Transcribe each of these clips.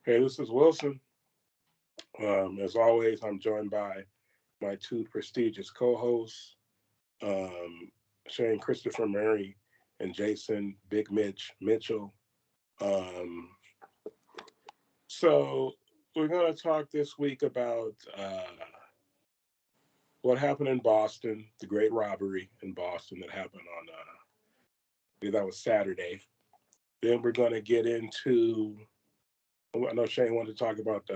Hey, this is Wilson. As always, I'm joined by my two prestigious co-hosts, um, Shane Christopher Murray and Jason Big Mitch Mitchell. Um, so we're going to talk this week about what happened in Boston, the great robbery in Boston that happened on, I think that was Saturday. Then we're going to get into, I know Shane wanted to talk about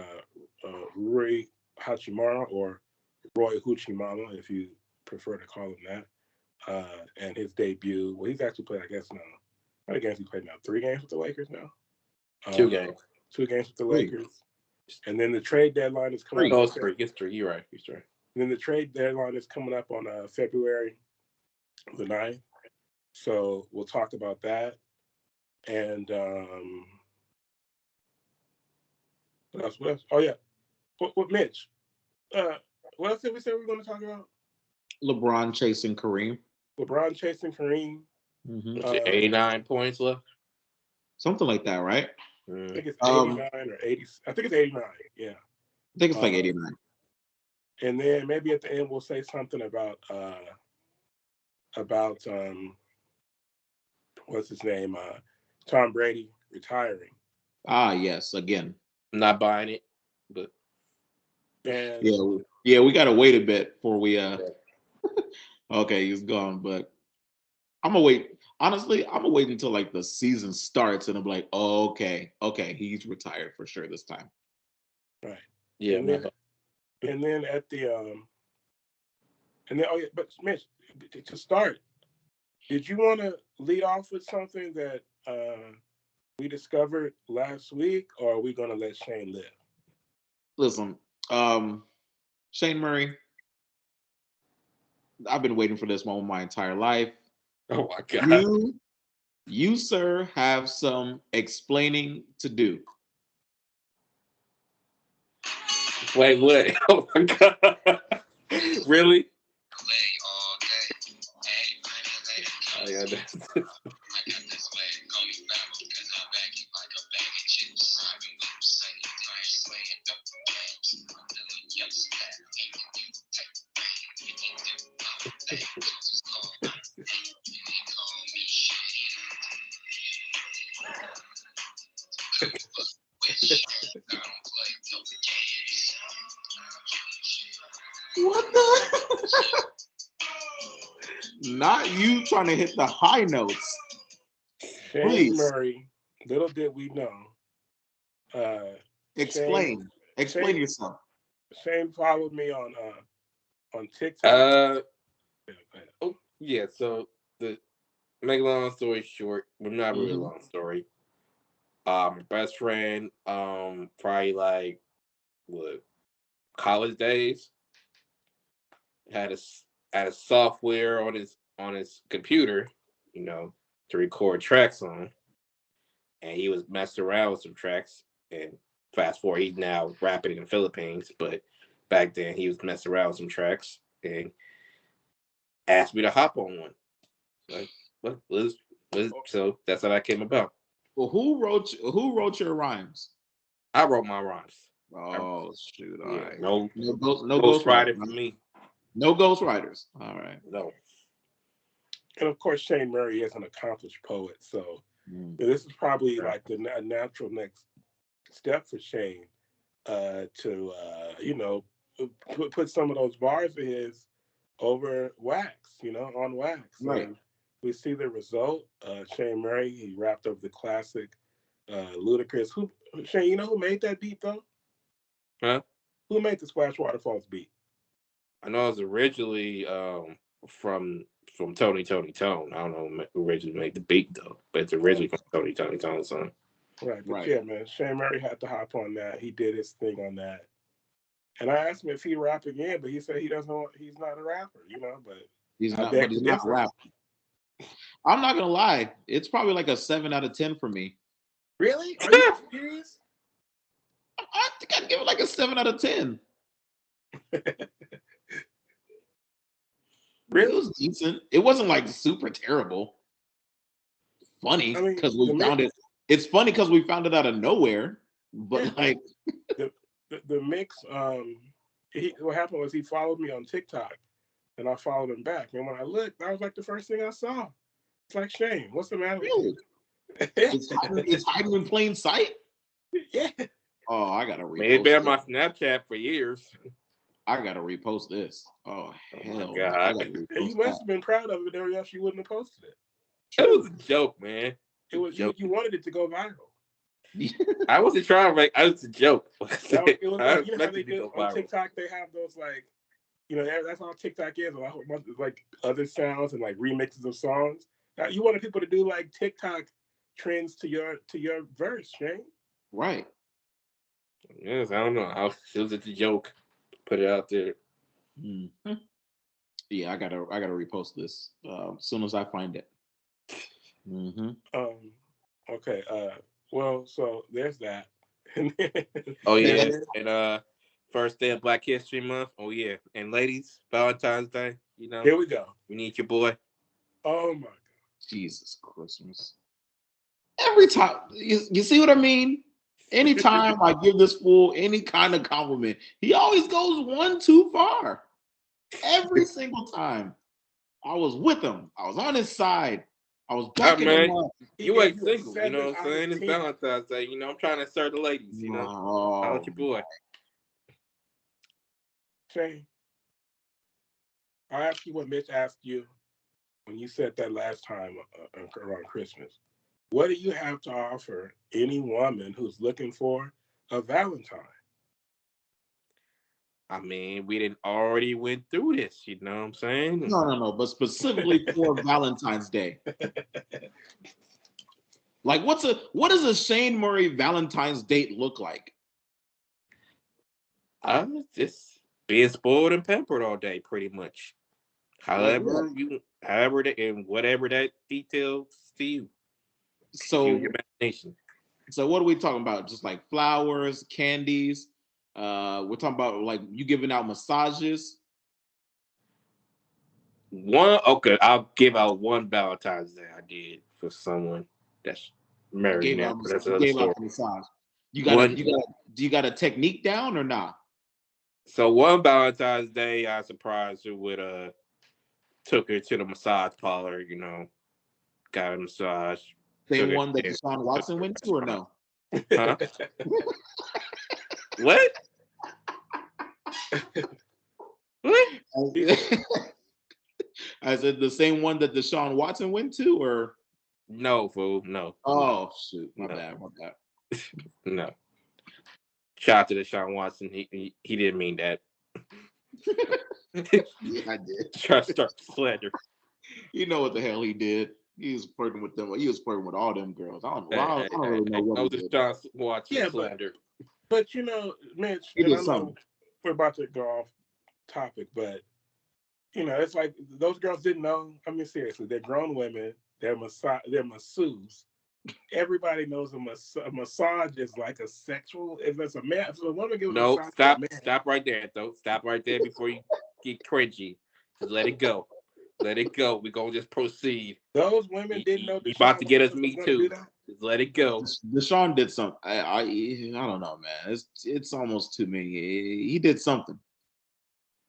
Rui Hachimura or Roy Hoochie Mama, if you prefer to call him that, and his debut. Well, he's actually played, I guess, now. How many games he played now? 3 games with the Lakers now? Two Uh, games. 2 games with the Three. Lakers. And then the trade deadline is coming Three. up. Oh, it's three. It's three. You're right. He's right. And then the trade deadline is coming up on February the 9th. So we'll talk about that. And what else? What else? Oh, yeah. What Mitch? Uh, what else did we say we were going to talk about? LeBron chasing Kareem. LeBron chasing Kareem. hmm What's it, 89 points left? Something like that, right? I think it's Um, 89 or 80. I think it's 89. Yeah. I think it's like Uh, 89. and then maybe at the end we'll say something about what's his name? Tom Brady retiring. Ah, yes, again. I'm not buying it, but And Yeah, we gotta wait a bit before we yeah. okay, he's gone, but I'm gonna wait. Honestly, I'm gonna wait until like the season starts and I'm like, oh, okay, he's retired for sure this time. right. Yeah, And I'm not then and then at the and then oh yeah, but Mitch, to start, did you want to lead off with something that we discovered last week, or are we gonna let Shane live? Listen, um, Shane Murray, I've been waiting for this moment my entire life. oh my god. You, sir, have some explaining to do. Wait, what? Oh my god. Really? Oh, yeah, What the? Not you trying to hit the high notes. Shane Please Murray. Little did we know. Uh, Shane explain Shane yourself. Shane followed me on TikTok. uh oh yeah, so the make a long story short, well not really a hmm long story. My best friend, probably like what college days, had had a software on his computer, you know, to record tracks on, and he was messing around with some tracks. And fast forward, he's now rapping in the Philippines, but back then he was messing around with some tracks and asked me to hop on one. Like, so that's how that came about. Well, who wrote your rhymes? I wrote my rhymes. I, Oh shoot! All yeah, right. no No Ghost Ghost Rider. Rider for me. No Ghost Riders. All right. No. And of course, Shane Murray is an accomplished poet, so Mm. this is probably like the natural next step for Shane to put some of those bars of his over wax, on wax. Right. And we see the result. Shane Murray, he rapped over the classic Ludacris. Who Shane? You know who made that beat though? Huh? Who made the Splash Waterfalls beat? I know it was originally from Tony Tone. I don't know who originally made the beat though, but it's originally from Tony Tone song. Right, but Right. yeah, man, Shane Murray had to hop on that. He did his thing on that. And I asked him if he'd rap again, but he said he doesn't want, he's not a rapper. But He's I not, but beg to he's not differ. rap. I'm not gonna lie. It's probably like a 7 out of 10 for me. Really? Are you serious? I think I'd give it like a 7 out of 10. It Really? was decent. It wasn't like super terrible. Funny I mean, because we found it. It's funny because we found it out of nowhere. But like, the mix. What happened was he followed me on TikTok, and I followed him back. And when I looked, that was like the first thing I saw. It's like, Shane, what's the matter with really, you? it's hiding in plain sight. Yeah. Oh, I gotta It's been on repost my this. Snapchat for years. I gotta repost this. Oh Oh my hell, no. God. I gotta And repost you must that. have been proud of it, or else you wouldn't have posted it. It was a joke, man. It was you wanted it to go viral. I wasn't trying to make. I was a joke. It was I like, you know how expected they it to do go on viral. TikTok. They have those like, that's all TikTok is. A lot of like other sounds and like remixes of songs. Now, you wanted people to do like TikTok trends to your verse, Shane. Right. Yes, I don't know. It was just a joke. Put it out there. Mhm. Yeah, I gotta repost this as soon as I find it. Mm-hmm. Okay. Well, so there's that. Oh yeah, And and first day of Black History Month. Oh yeah, and ladies, Valentine's Day. here we go. We need your boy. Oh my God. Jesus Christmas. Every time, you see what I mean? Anytime I give this fool any kind of compliment, he always goes one too far. Every single time. I was with him. I was on his side. I was backing him man, up. you gave ain't you a single. You 7 know what I'm out of saying? It's 10. Valentine's Day. I'm trying to serve the ladies. How Oh, about your boy? Shane, I asked you what Mitch asked you when you said that last time around Christmas. What do you have to offer any woman who's looking for a Valentine? I mean, we didn't already went through this. You know what I'm saying? no. But specifically for Valentine's Day. Like, what does a Shane Murray Valentine's date look like? I'm just being spoiled and pampered all day, pretty much. Like However, and whatever that details to you. So, Use your imagination. so what are we talking about? Just like flowers, candies. We're talking about like you giving out massages. I'll give out one Valentine's Day I did for someone that's married now. But that's You another gave story. out the massage. One, Do you got a technique down or not? so one Valentine's Day, I surprised her with took her to the massage parlor. Got a massage. Same one that Deshaun Watson went to or no? Huh? What? What? I said the same one that Deshaun Watson went to, or No, fool. No. oh shoot, my No. bad. No. Shout out to Deshaun Watson. He didn't mean that. Yeah, I did. Try to start slander. You know what the hell he did? He was flirting with them. He was flirting with all them girls. I don't really know what he did. Deshaun Watson Yeah, slander. But Mitch, He and did I know something. we're about to go off topic, but it's like those girls didn't know. I mean, seriously, they're grown women. They're masseuses. Everybody knows a massage is like a sexual. If it's a man, if a woman gives a No, massage to a man, stop right there, though. Stop right there before you get cringy. Just let it go. Let it go. We're gonna just proceed. those women didn't know. You about to get us Watson me was gonna too. do that. Just let it go. Deshaun did something. I don't know, man. It's almost too many. He did something.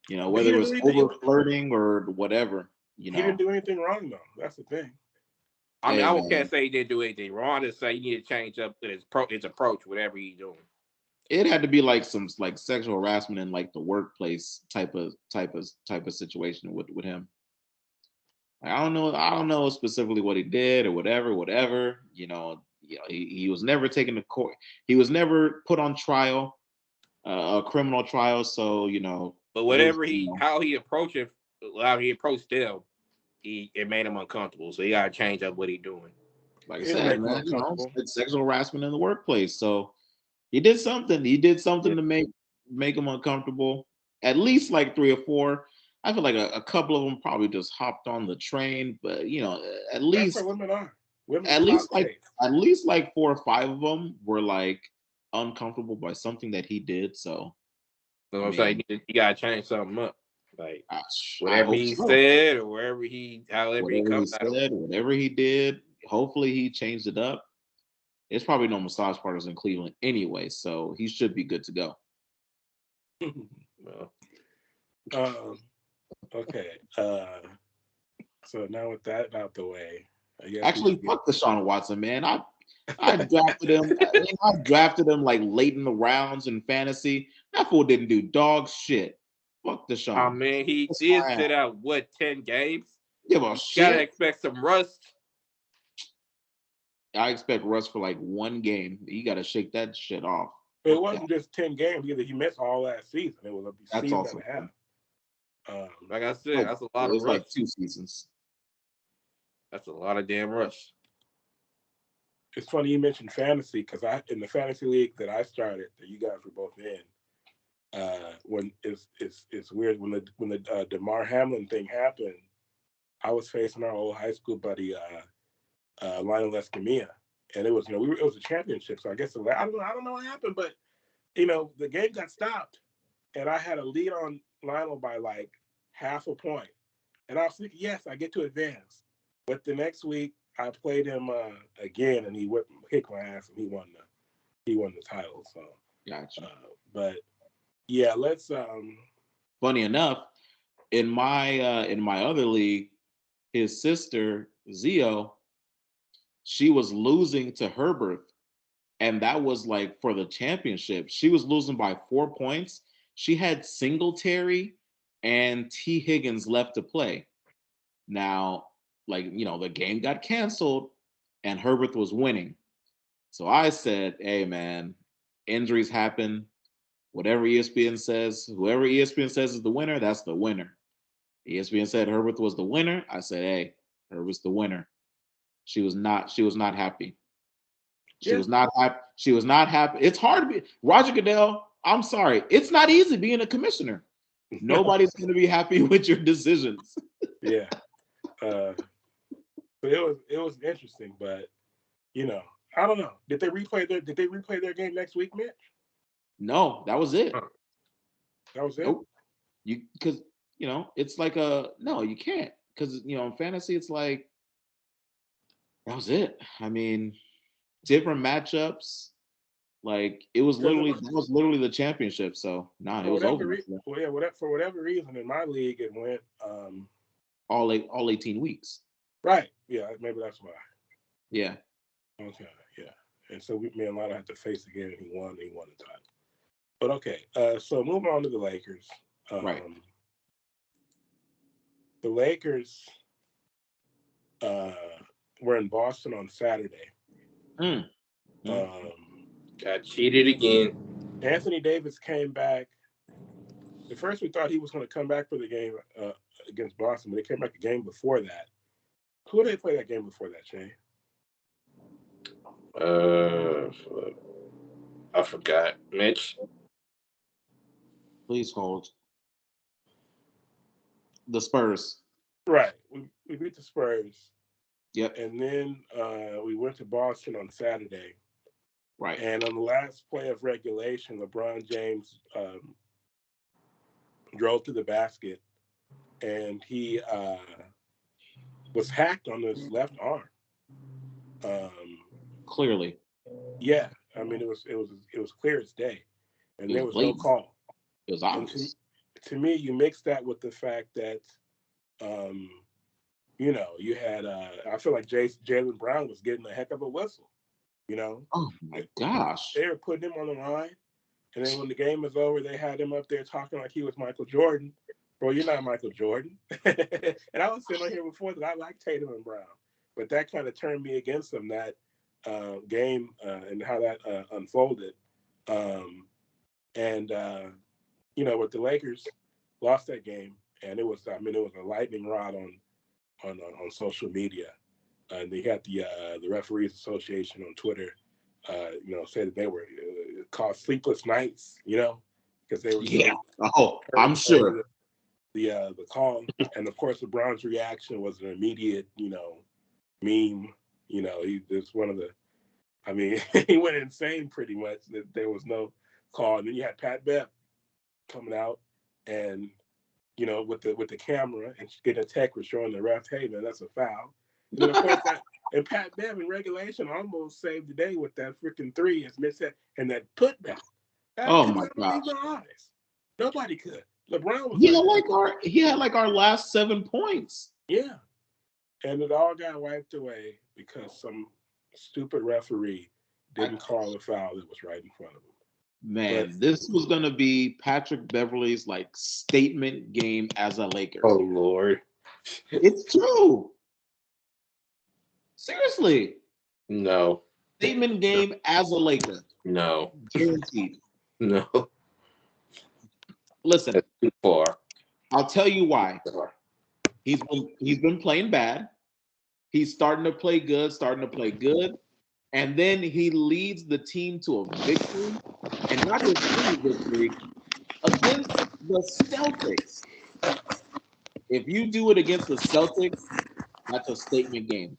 Whether it was over flirting or whatever. He didn't do anything wrong though. That's the thing. I mean, Hey, can't say he didn't do anything wrong. I just say you need to change up his approach, whatever he's doing. it had to be like some like sexual harassment in like the workplace type of situation with him. I don't know specifically what he did or whatever. He was never taken to court. He was never put on trial, a criminal trial. So But whatever how he approached them, it made him uncomfortable. So he gotta change up what he's doing. Like I said, man, it's sexual harassment in the workplace. So he did something. He did something to make him uncomfortable. At least like 3 or 4. I feel like a couple of them probably just hopped on the train, but at least that's what women are. At least like 4 or 5 of them were like uncomfortable by something that he did. So I'm saying you gotta change something up. Like whatever he said or however he whatever he did, hopefully he changed it up. There's probably no massage parlors in Cleveland anyway, so he should be good to go. Well, Okay. So now with that out the way, I guess Actually, fuck Deshaun Watson, man. I drafted him. I drafted him like late in the rounds in fantasy. That fool didn't do dog shit. Fuck Deshaun. I mean, he That's did fine. sit out 10 games. Give a Gotta shit. expect some rust. I expect Russ for like one game. You got to shake that shit off. It wasn't just 10 games either. He missed all last season. It was a That's season also and a half. Like I said, that's a lot of it's like rust. 2 seasons. That's a lot of damn rust. It's funny you mentioned fantasy because in the fantasy league that I started, that you guys were both in, when it's weird when the DeMar Hamlin thing happened, I was facing our old high school buddy Lionel Escamilla, and it was it was a championship. So I guess I don't know what happened, but the game got stopped, and I had a lead on Lionel by like half a point, and I was thinking, yes, I get to advance. But the next week I played him again, and he kicked my ass, and he won the title. So Gotcha. but yeah, let's. Funny enough, in my other league, his sister Zio, she was losing to Herbert, and that was like for the championship. She was losing by 4 points. She had Singletary and T. Higgins left to play. Now, the game got canceled, and Herbert was winning. So I said, "Hey, man, injuries happen. Whatever ESPN says, whoever ESPN says is the winner, that's the winner." ESPN said Herbert was the winner. I said, "Hey, Herbert's the winner." She was not happy. She was not happy. She was not happy. It's hard to be Roger Goodell. I'm sorry. It's not easy being a commissioner. Nobody's going to be happy with your decisions. Yeah. But it was interesting, but I don't know. Did they replay their game next week, Mitch? No, that was it. That was it. Nope. Because it's like no, you can't, because in fantasy it's like that was it. I mean, different matchups. Like that was literally the championship. So it was over. For whatever reason, in my league it went all 18 weeks. Right. Yeah, maybe that's why. Yeah. Okay. Yeah. And so me and Lana had to face again, and he won the title. But okay. So moving on to the Lakers. Right. The Lakers were in Boston on Saturday. Got cheated again. Anthony Davis came back. At first, we thought he was going to come back for the game against Boston, but he came back a game before that. Who did they play that game before that, Shane? I forgot. Mitch? Please hold. The Spurs. Right. We beat the Spurs. Yep. And then we went to Boston on Saturday. Right. And on the last play of regulation, LeBron James drove to the basket, and he was hacked on his left arm. Clearly. Yeah. I mean, it was clear as day, and there was blatant. no call. It was obvious. To me, you mix that with the fact that, you had. I feel like Jaylen Brown was getting a heck of a whistle. Oh my gosh! They were putting him on the line, and then when the game was over, they had him up there talking like he was Michael Jordan. Bro, you're not Michael Jordan. And I was saying on here before that I like Tatum and Brown, but that kind of turned me against them that game and how that unfolded. But the Lakers lost that game, and it was a lightning rod on social media. And they had the Referees Association on Twitter, said that they were called sleepless nights, because they were. Yeah. I'm sure. The call, and of course, LeBron's reaction was an immediate, meme. He was one of the. I mean, he went insane pretty much. That there was no call, and then you had Pat Bev coming out, and with the camera and getting a text showing the ref, "Hey man, that's a foul." And then And Pat Bev in regulation almost saved the day with that freaking three, as Mitch said, and that putback. I Oh could my not believe gosh. my eyes. Nobody could. LeBron was He had like our last 7 points. yeah. And it all got wiped away because some stupid referee didn't call a foul that was right in front of him. Man, this was gonna be Patrick Beverley's like statement game as a Laker. Oh Lord. It's true. Seriously. No. Statement game as a Laker. No. Guaranteed. No. Listen, That's too far. I'll tell you why. He's been playing bad. He's starting to play good, and then he leads the team to a victory, and not just any victory against the Celtics. If you do it against the Celtics, that's a statement game.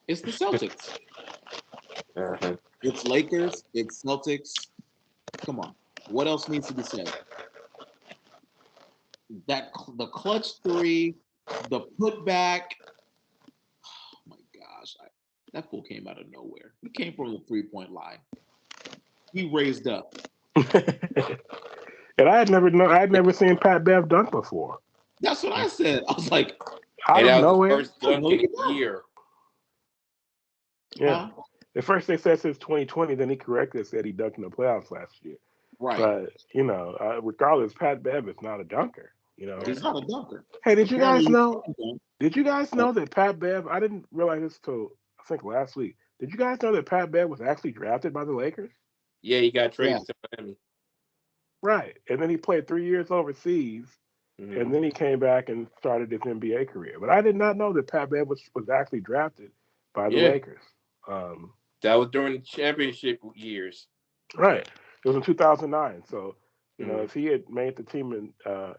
It's the Celtics. Uh-huh. It's Lakers. It's Celtics. Come on. What else needs to be said? The clutch three, the putback. Oh my gosh, that fool came out of nowhere. He came from the 3-point line. He raised up. And I'd never seen Pat Bev dunk before. That's what I said. I was like, Out of that was nowhere. his first dunk in a year. Yeah. At first they said since 2020, then he corrected, said he dunked in the playoffs last year. Right. But regardless, Pat Bev is not a dunker. He's not a dunker. Hey, did you guys know that Pat Bev? I didn't realize this till I think last week. Did you guys know that Pat Bev was actually drafted by the Lakers? Yeah, he got traded to Miami. Right, and then he played 3 years overseas, and then he came back and started his NBA career. But I did not know that Pat Bev was actually drafted by the Lakers. That was during the championship years. Right, it was in 2009. So if he had made the team for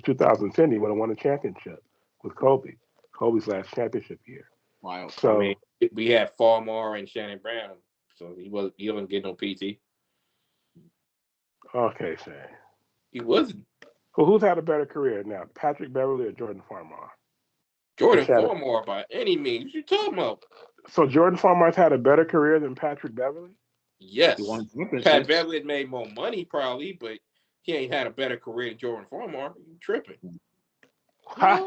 2010, he would have won a championship with Kobe. Kobe's last championship year. Wow. So we had Farmar and Shannon Brown, so he wasn't getting no PT. Okay, Shane. He wasn't. Well, who's had a better career now, Patrick Beverley or Jordan Farmar? Jordan Farmar by any means. What you talking about? So Jordan Farmar's had a better career than Patrick Beverley? Yes. Pat Beverley had made more money probably, but he ain't had a better career than Jordan Farmar. You tripping. How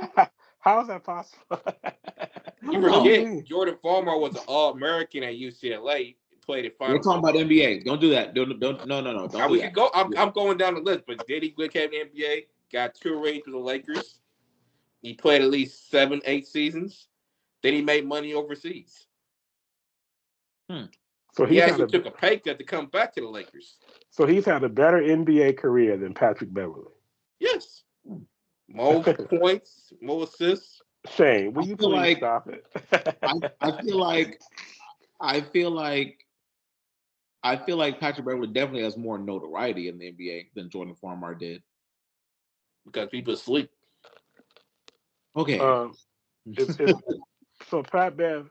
is that possible? You forget Jordan Farmar was an All-American at UCLA. Played at We're talking about NBA. Don't do that. Don't. No. Don't we can go. I'm going down the list, but did he get in the NBA? Got 2 rings with the Lakers. He played at least 7-8 seasons. Then he made money overseas. So he actually took a pay cut to come back to the Lakers. So he's had a better NBA career than Patrick Beverley. Yes. More points, more assists. Shane, will you please stop it? I feel like Patrick Beverley definitely has more notoriety in the NBA than Jordan Farmar did. Because people sleep. Okay. So Pat Bev,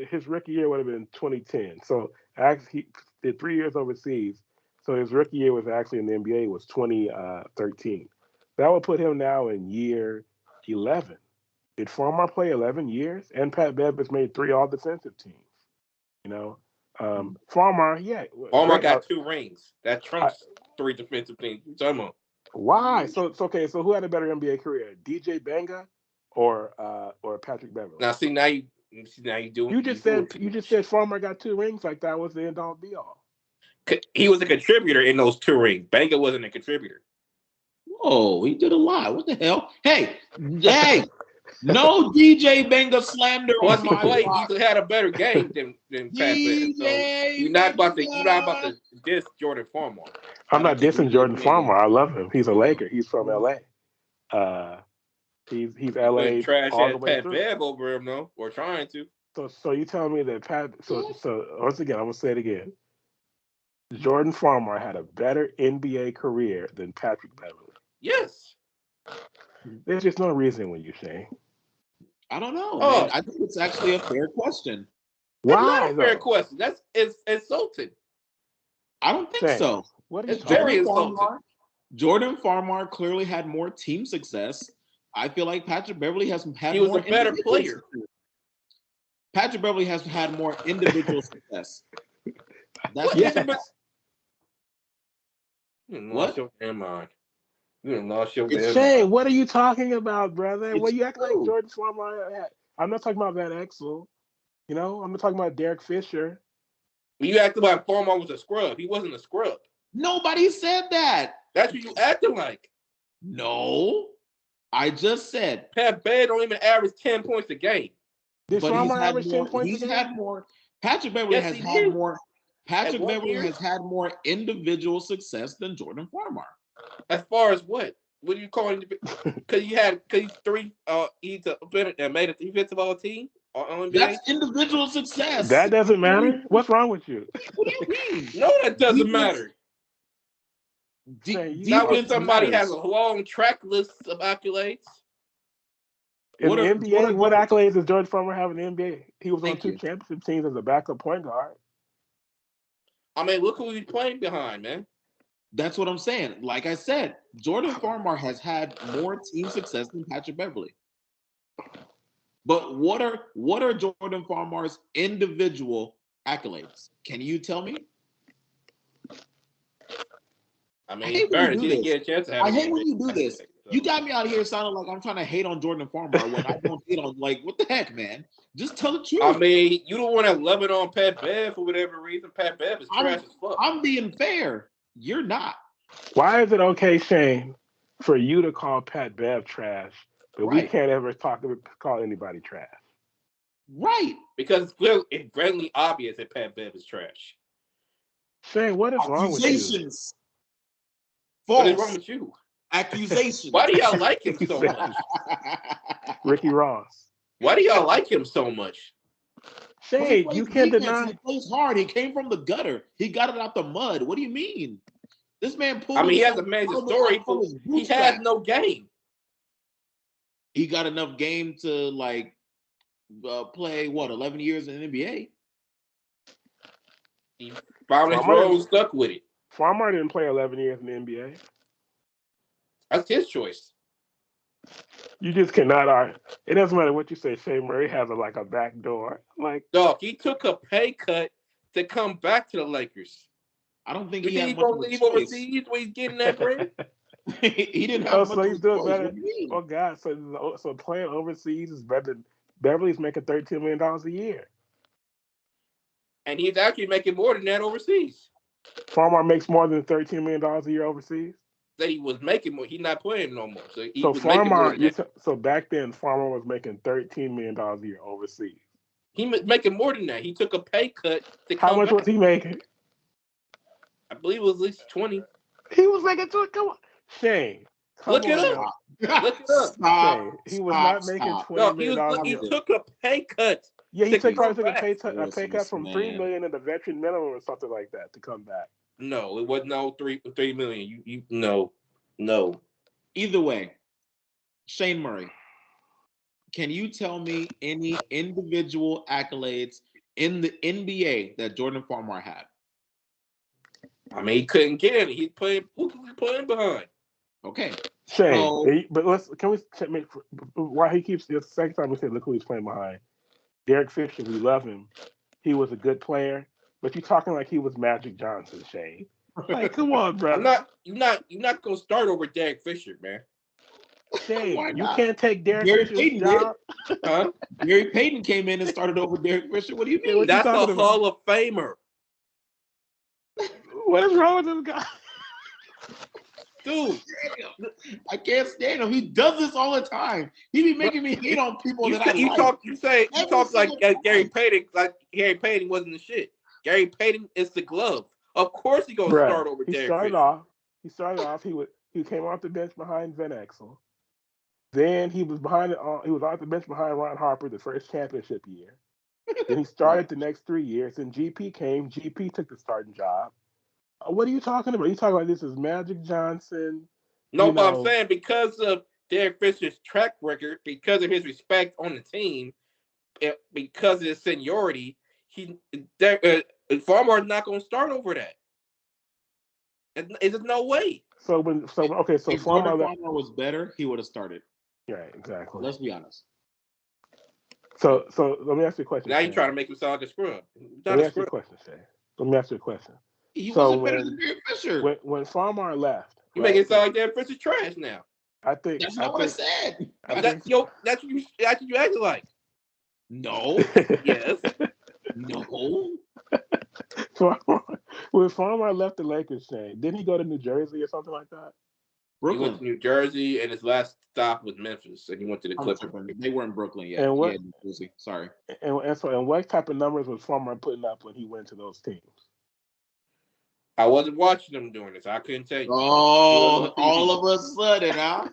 his rookie year would have been 2010. So actually, he did 3 years overseas. So his rookie year was actually in the NBA was 2013. That would put him now in year 11. Did Farmar play 11 years? And Pat Bev has made 3 all-defensive teams. Farmar, Farmar got 2 rings. That trumps 3 defensive teams. What you talking about? Why? So okay. So who had a better NBA career, DJ Benga or Patrick Beverley? Now see, now you doing. You just said Farmar got 2 rings, like that was the end all be all. He was a contributor in those 2 rings. Benga wasn't a contributor. Whoa, he did a lot. What the hell? Hey, no DJ Benga slander on my block. He had a better game than Pat Bev. So you're not about to diss Jordan Farmar. I'm not dissing Jordan Farmar. I love him. He's a Laker. He's from LA. He's LA. Trash all as the way Pat through. Bev over him though, or trying to. So you telling me that Pat? So once again, I'm gonna say it again. Jordan Farmar had a better NBA career than Patrick Beverley. Yes. There's just no reason when you say. I don't know. Man. I think it's actually a fair question. Why? It's not a fair question. It's insulting. I don't think so. It's very insulting. Jordan Farmar clearly had more team success. I feel like Patrick Beverley has had He was more a better individual player. success. Patrick Beverley has had more individual success. That's What? the Yeah. fact. You done What? lost your damn mind. You done lost your It's damn Shay, mind. what are you talking about, brother? It's What you acting like true. Jordan Farmar? I'm not talking about Van Exel. You know, I'm not talking about Derek Fisher. You acted like Farmar was a scrub. He wasn't a scrub. Nobody said that. That's what you acting like. No, I just said. Pat Bev don't even average 10 points a game. Did But he's Farmar had average 10 more. points a He's game? had more. Patrick Beverley Yes, has he had did. more. Patrick one Beverley year? has had more individual success than Jordan Farmar. As far as what? What do you call him? Because he's three. He's made a defensive all team on NBA. That's individual success. That doesn't matter. What's wrong with you? What do you mean? No, that doesn't Defense- matter. Say, you- Not when Defense somebody matters. has a long track list of accolades. In What the are- NBA, what what are- accolades does Jordan Farmer have in the NBA? He was on Thank 2 you. championship teams as a backup point guard. I mean, look who he's playing behind, man. That's what I'm saying. Like I said, Jordan Farmar has had more team success than Patrick Beverley. But what are Jordan Farmar's individual accolades? Can you tell me? I I mean, hate when you Burns, do he didn't this. get a chance to have I a hate game. when you do this. So. You got me out here sounding like I'm trying to hate on Jordan Farmar when I don't hate on. Like, what the heck, man? Just tell the truth. I mean, you don't want to love it on Pat Bev for whatever reason. Pat Bev is trash as fuck. I'm being fair. You're not. Why is it okay, Shane, for you to call Pat Bev trash, but we Right. can't ever call anybody trash? Right. Because it's blatantly obvious that Pat Bev is trash. Shane, what is wrong with you? Accusations. What is wrong False with you? accusations. Why do y'all like him so much? Ricky Ross. Why do y'all like him so much? Shane, you can't deny. He plays hard. He came from the gutter. He got it out the mud. What do you mean? This man pulled. I mean, he has himself an amazing out of story, from but his he bootstrap. has no game. He got enough game to like play 11 years in the NBA. He found his Farmer- role, stuck with it. Farmar didn't play 11 years in the NBA. That's his choice. You just cannot argue. It doesn't matter what you say. Shane Murray has a back door. Like, Dog, he took a pay cut to come back to the Lakers. I don't think You he think had he's much gonna of a leave choice. overseas when he's getting that bread? He didn't Oh, have so much he's of a doing choice. better. What do you mean? Oh God! So playing overseas is better than Beverly's making $13 million a year. And he's actually making more than that overseas. Farmar makes more than $13 million a year overseas. That he was making more. He's not playing no more. So he So was making more than that. so back then Farmar was making $13 million a year overseas. He was making more than that. He took a pay cut to How come much back. was he making? I believe it was at least 20. He was making come on, Shane. Look it up. Look it up. Stop. Shane, he was not making stop. $20 No, million. he $20 took a pay cut. Yeah, he to probably come took a back. pay cut from Man. $3 million in the veteran minimum or something like that to come back. No, it wasn't no 3 million. You no. Either way, Shane Murray, can you tell me any individual accolades in the NBA that Jordan Farmar had? I mean, he couldn't get it. He's playing. Who was he playing behind? Okay. Shane, So- but can we make why he keeps the second time we say look who he's playing behind? Derek Fisher, we love him. He was a good player, but you're talking like he was Magic Johnson, Shane. Like, come on, bro. You're not gonna start over Derek Fisher, man. Why Shane, you not? can't take Derek Gary Fisher's Payton job. Huh? Gary Payton came in and started over Derek Fisher. What do you Yeah, mean? what you That's a talking about? Hall of Famer, What is wrong with this guy? dude. I can't stand him. He does this all the time. He be making me hate on people You that I talk like. like Every single Gary time. Payton, like Gary Payton wasn't the shit. Gary Payton is the glove. Of course, he gonna Bruh, start over he Derek started Fisher. off. He came off the bench behind Van Exel. Then he was he was off the bench behind Ron Harper the first championship year. Then he started the next 3 years. Then GP came. GP took the starting job. What are you talking about? You talking about this is Magic Johnson? No, you but I'm know- saying because of Derek Fisher's track record, because of his respect on the team, because of his seniority, Farmer is not going to start over that. There's no way. So If Jordan Farmer. Farmar was better, he would have started. Right, exactly. Let's be honest. So let me ask you a question. Now you Shay. trying to make him sound like a scrub. He's Let not me a ask you a scrub. question, Shay. Let me ask you a question. He So wasn't better than Derek Fisher. when Farmar left, You making right? it sound like that Prince is trash now. I think That's not what I said. That's what you acting like. No, Yes. no. When Farmar left the Lakers, Shane, didn't he go to New Jersey or something like that? He went Brooklyn. to New Jersey, and his last stop was Memphis, and he went to the I'm Clippers. tripping. They were in Brooklyn yet. And what? Yeah, New Jersey. Sorry. And what type of numbers was Farmer putting up when he went to those teams? I wasn't watching them doing this. I couldn't tell you. Oh, all of a sudden, huh?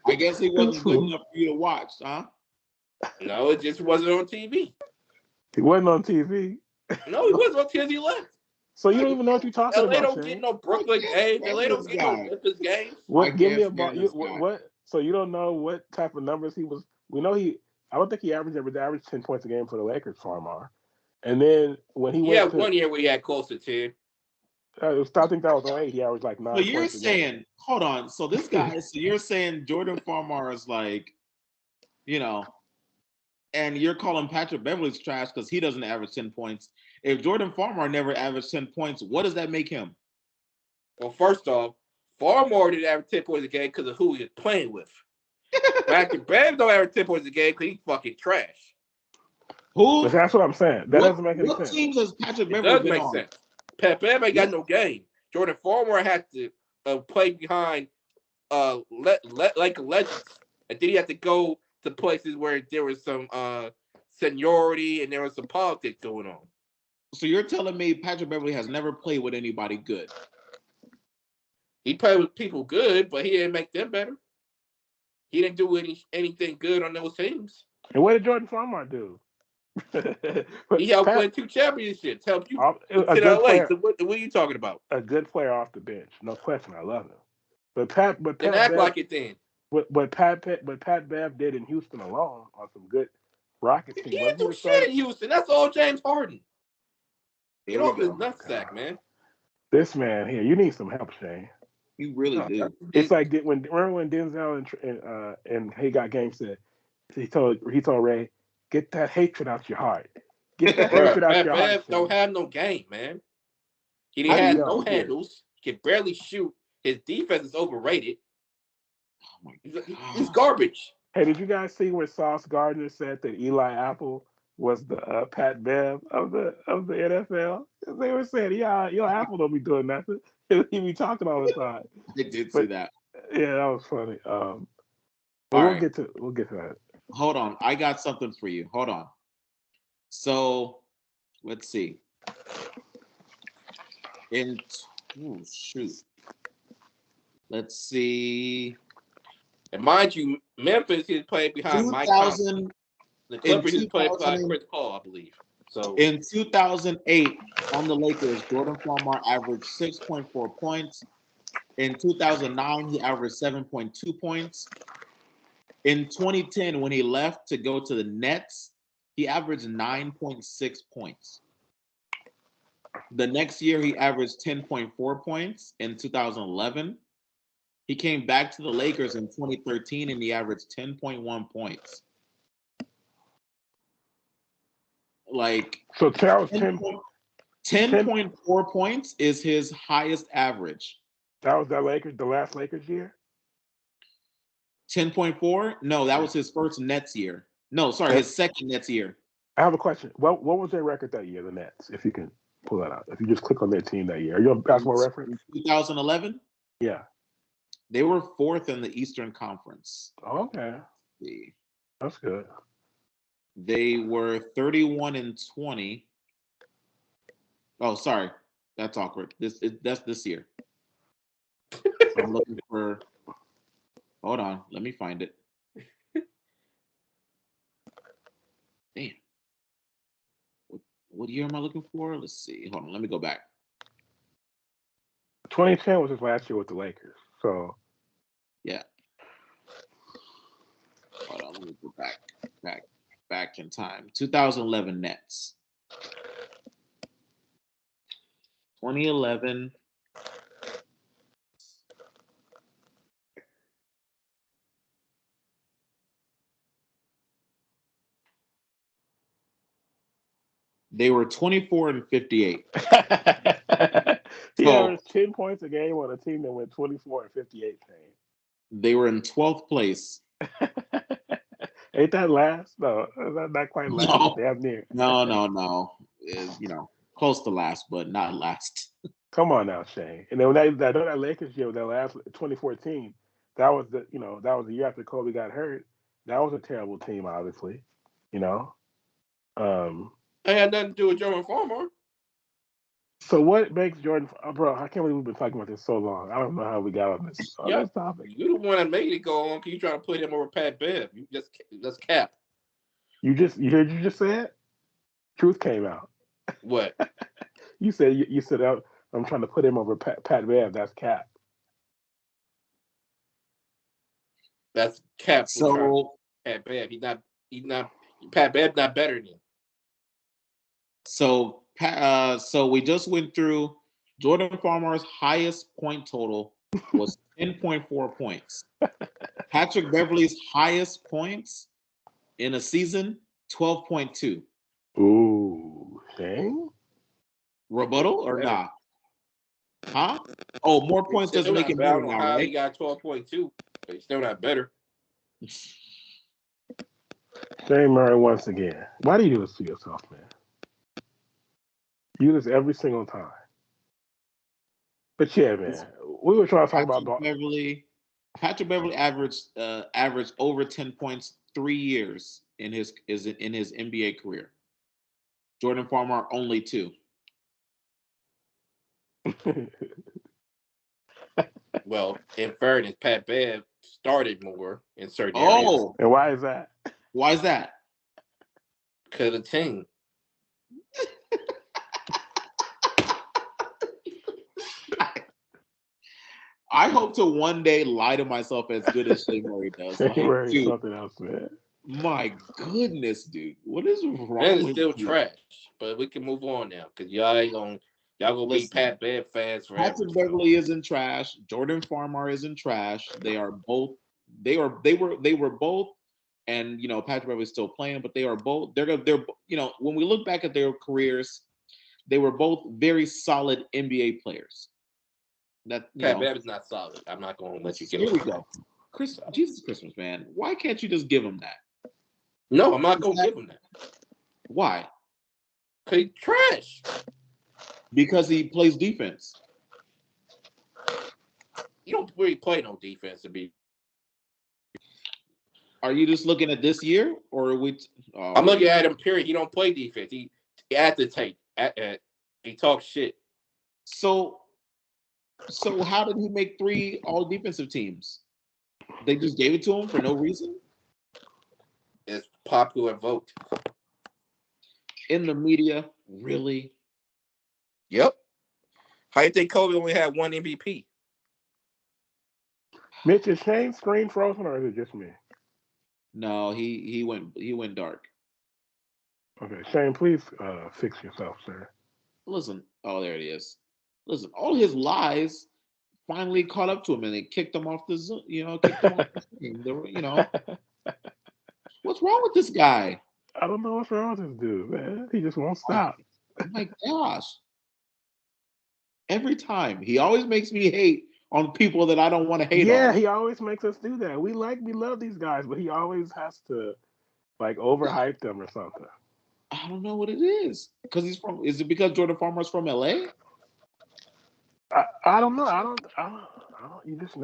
I guess he wasn't good enough for you to watch, huh? No, it just wasn't on TV. He wasn't on TV. No, he wasn't on TV. He left. So you don't even know what you're talking LA about. don't Shane. get no Brooklyn games. LA don't get no Memphis games. What? Give me a stand ball. What? So you don't know what type of numbers he was. We know he. I don't think he averaged 10 points a game for the Lakers, Farmar. And then when he went had to 1 year where he had close to 10. I think that was 08. He averaged like 9 So points you're a game. saying, hold on. So this guy, so you're saying Jordan Farmar is like, you know, and you're calling Patrick Beverly's trash because he doesn't average 10 points. If Jordan Farmar never averaged 10 points, what does that make him? Well, first off, Farmar didn't average 10 points a game because of who he was playing with. Patrick Bev don't average 10 points a game because he's fucking trash. Who? But that's what I'm saying. That doesn't make any what sense. What teams has Patrick It Beverly does been make on? sense. Pat Bev ain't got no game. Jordan Farmar had to play behind like legends, and then he had to go to places where there was some seniority and there was some politics going on. So you're telling me Patrick Beverly has never played with anybody good? He played with people good, but he didn't make them better. He didn't do anything good on those teams. And what did Jordan Farmar do? He helped win 2 championships. Helped you a to good LA. player. So what are you talking about? A good player off the bench, no question. I love him. But Pat Then act Bev, like it then. But Pat Bev did in Houston alone on some good Rockets He team. didn't do shit in Houston. That's all James Harden. Here Get we off his go. nutsack, man. This man here, you need some help, Shane. You really do. It's like remember when Denzel and he got game set. He told Ray, get that hatred out your heart. Get that hatred out your heart. Bev don't have no game, man. He How didn't do have you no handles. He can barely shoot. His defense is overrated. Oh my He's garbage. Hey, did you guys see where Sauce Gardner said that Eli Apple was the Pat Bev of the NFL? They were saying, yeah, Apple don't be doing nothing. He be talking all the time. I did see that. Yeah, that was funny. But All we'll right. get to that. Hold on. I got something for you. Hold on. So let's see. Shoot. Let's see. And mind you, Memphis is playing behind Mike Conley. The Clippers is playing behind Chris Paul, I believe. So in 2008, on the Lakers, Jordan Farmar averaged 6.4 points. In 2009, he averaged 7.2 points. In 2010, when he left to go to the Nets, he averaged 9.6 points. The next year, he averaged 10.4 points in 2011. He came back to the Lakers in 2013, and he averaged 10.1 points. Like, so Charles 10.4 points is his highest average. That was the last Lakers year? 10.4? No, that was his first Nets year. No, sorry, his second Nets year. I have a question. What was their record that year, the Nets, if you can pull that out? If you just click on their team that year. Are you on Basketball Reference? 2011? Yeah. They were 4th in the Eastern Conference. Oh, okay. That's good. They were 31-20. Oh, sorry. That's awkward. That's this year. I'm looking for. Hold on. Let me find it. Damn. What year am I looking for? Let's see. Hold on. Let me go back. 2010 was his last year with the Lakers. So. Yeah. Hold on. Let me go back in time. 2011 Nets. 2011. They were 24 and 58. He So- averaged 10 points a game on a team that went 24 and 58. They were in 12th place. Ain't that last? No, not quite last. No. Damn near. No. Close to last, but not last. Come on now, Shane. And then when that Lakers year, that last 2014, that was the year after Kobe got hurt. That was a terrible team, obviously. You know. It had nothing to do with Jordan Farmer. So what makes Jordan, bro? I can't believe we've been talking about this so long. I don't know how we got on this topic. You the one that made it go on. Can you try to put him over Pat Bev? You just cap. You just said? Truth came out. What? You said I'm trying to put him over Pat Bev. That's cap. That's cap. So Pat Bev. He's not. Pat Bev not better than him. So we just went through Jordan Farmer's highest point total was 10.4 points. Patrick Beverley's highest points in a season, 12.2. Ooh, Shane? Rebuttal or not? Huh? Oh, more points doesn't make it better now, right? He got 12.2, but he's still not better. Shane Murray once again. Why do you do this to yourself, man? You do this every single time. But yeah, man, we were trying to talk about Patrick Beverley averaged over 10 points 3 years in his NBA career. Jordan Farmer only 2. Well, in fairness, Pat Bev started more in certain areas. And why is that? Why is that? Because of the team. I hope to one day lie to myself as good as Shane Murray does. Like, Murray, something else, man. My goodness, dude, what is wrong? That is still trash, but we can move on now because y'all gonna be Pat Bev fans forever. Patrick Beverley isn't trash. Jordan Farmer isn't trash. They are both. They were both, and Patrick Beverley's still playing, but they are both. They're when we look back at their careers, they were both very solid NBA players. That Pat Bev is not solid. I'm not going to let you get Here we go. Jesus Christmas, man. Why can't you just give him that? No, I'm not going to give him that. Why? Because he's trash. Because he plays defense. You don't really play no defense to be. Are you just looking at this year, or are we? I'm looking at him. Period. He don't play defense. He agitates. He talks shit. So how did he make 3 all defensive teams? They just gave it to him for no reason? It's popular vote. In the media, really? Yep. How you think Kobe only had 1 MVP? Mitch, is Shane's screen frozen or is it just me? No, he went dark. Okay, Shane, please fix yourself, sir. Listen, oh, there it is. Listen, all his lies finally caught up to him, and they kicked him off the Zoom. Kicked him off the screen. What's wrong with this guy? I don't know what's wrong with this dude, man. He just won't stop. Oh my gosh! Every time he always makes me hate on people that I don't want to hate on. Yeah, he always makes us do that. We love these guys, but he always has to overhype them or something. I don't know what it is. Is it because Jordan Farmer's from LA? I don't know. I don't. You just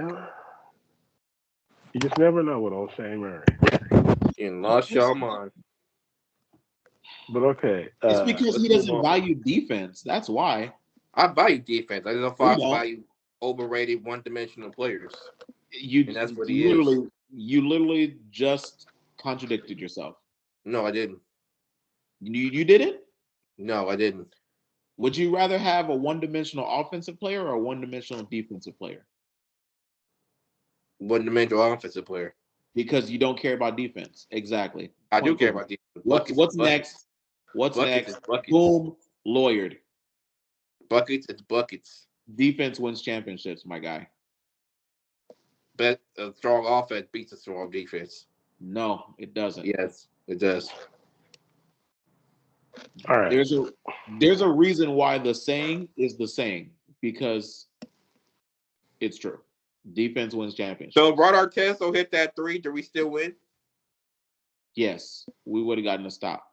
never know with old Shane Murray. You lost your mind. But okay. It's because he doesn't value defense. That's why. I value defense. I don't value overrated, one-dimensional players. And that's what he is. You literally just contradicted yourself. No, I didn't. You didn't? No, I didn't. Would you rather have a one-dimensional offensive player or a one-dimensional defensive player? One-dimensional offensive player. Because you don't care about defense. Exactly. I do care about defense. What's next? What's next? Boom, lawyered. Buckets, it's buckets. Defense wins championships, my guy. Bet a strong offense beats a strong defense. No, it doesn't. Yes, it does. All right. There's a reason why the saying is the saying, because it's true. Defense wins championships. So, Rod Artest hit that 3. Do we still win? Yes, we would have gotten a stop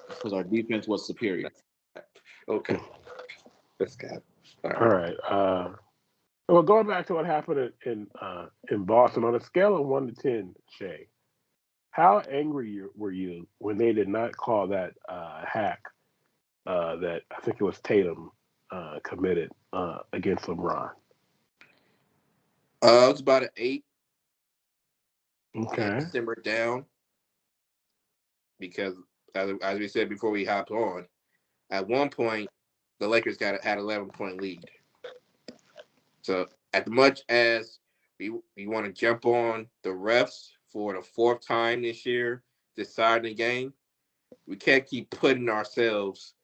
because our defense was superior. Okay. Let's go. All right. Well, going back to what happened in Boston, on a scale of 1 to 10, Shay, how angry were you when they did not call that hack that I think it was Tatum committed against LeBron? It was about an 8. Okay. Simmered down because, as we said before we hopped on, at one point the Lakers had 11-point lead. So, as much as we want to jump on the refs for the 4th time this year deciding the game, we can't keep putting ourselves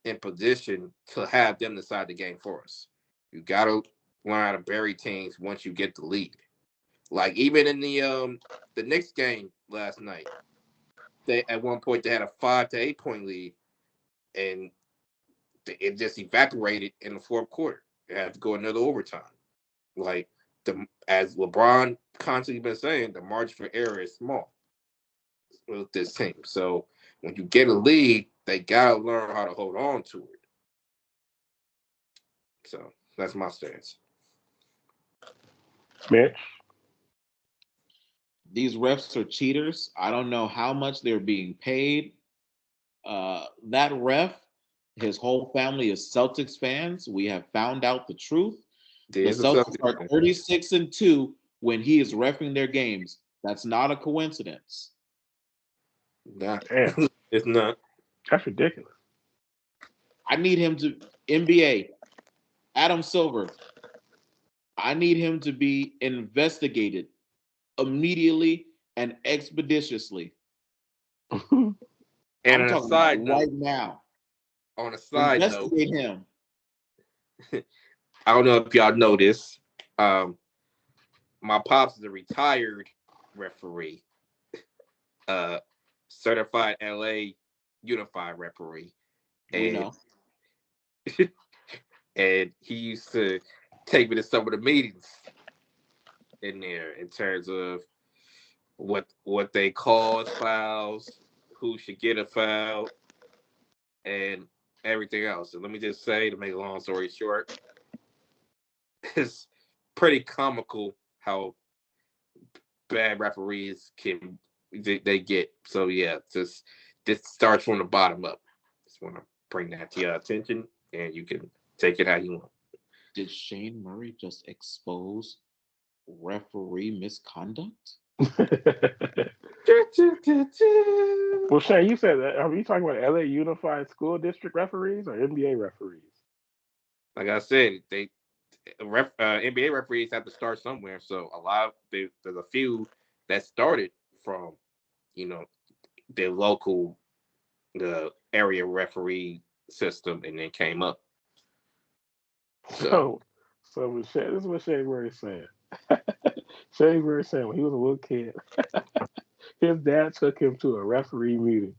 in position to have them decide the game for us. You got to learn how to bury teams once you get the lead. Like even in the Knicks game last night, they at one point they had a 5 to 8 point lead, and it just evaporated in the 4th quarter. They had to go another overtime. Like as LeBron constantly been saying, the margin for error is small with this team. So when you get a lead, they gotta learn how to hold on to it. So that's my stance. Mitch? These refs are cheaters. I don't know how much they're being paid. That ref, his whole family is Celtics fans. We have found out the truth. The Celtics are 36-2 when he is reffing their games. That's not a coincidence. Nah, it's not. That's ridiculous. I need him to NBA. Adam Silver. I need him to be investigated immediately and expeditiously. And I'm on a talking side about note, right now. On a side Investigate note, him. I don't know if y'all know this. My pops is a retired referee, certified LA Unified referee. We know. And he used to take me to some of the meetings in there in terms of what they call as fouls, who should get a foul, and everything else. And let me just say, to make a long story short, it's pretty comical how bad referees they get. So yeah, this starts from the bottom up. Just want to bring that to your attention, and you can take it how you want. Did Shane Murray just expose referee misconduct? Well, Shane, you said that. Are you talking about LA Unified School District referees or NBA referees? Like I said, NBA referees have to start somewhere. So there's a few that started from, the area referee system, and then came up. So this is what Shane Murray saying. Shane Murray saying when he was a little kid, his dad took him to a referee meeting.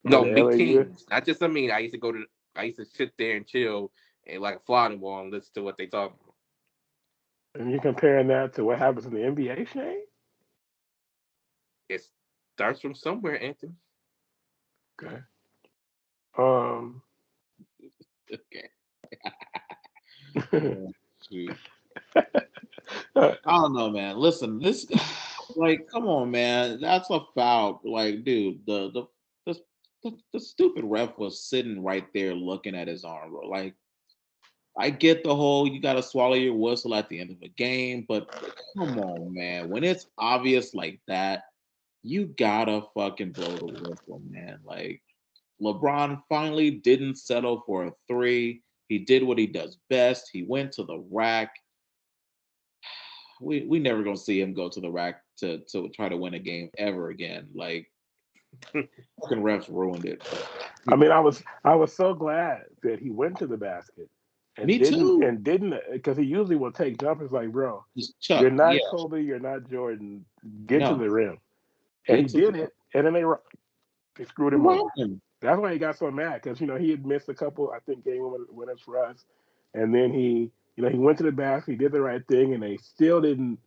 No, big teams. Not just I used to sit there and chill and like a fly on the wall and listen to what they talk about. And you're comparing that to what happens in the NBA, Shane? It starts from somewhere, Anthony. Okay. Okay. I don't know, man. Listen, this come on, man. That's a foul. Like, dude, the stupid ref was sitting right there looking at his arm, bro. Like, I get the whole you gotta swallow your whistle at the end of a game, but come on, man. When it's obvious like that, you gotta fucking blow the whistle, man. Like, LeBron finally didn't settle for a 3. He did what he does best. He went to the rack. We never gonna see him go to the rack to try to win a game ever again. Like, fucking refs ruined it. I mean, I was so glad that he went to the basket. And Me too. And didn't, because he usually will take jumpers. Like, bro, Chuck, you're not Kobe, you're not Jordan. Get to the rim. And he did it, and then they screwed him over. That's why he got so mad because he had missed a couple, I think, winners for us, and then he went to the basket, he did the right thing, and they still didn't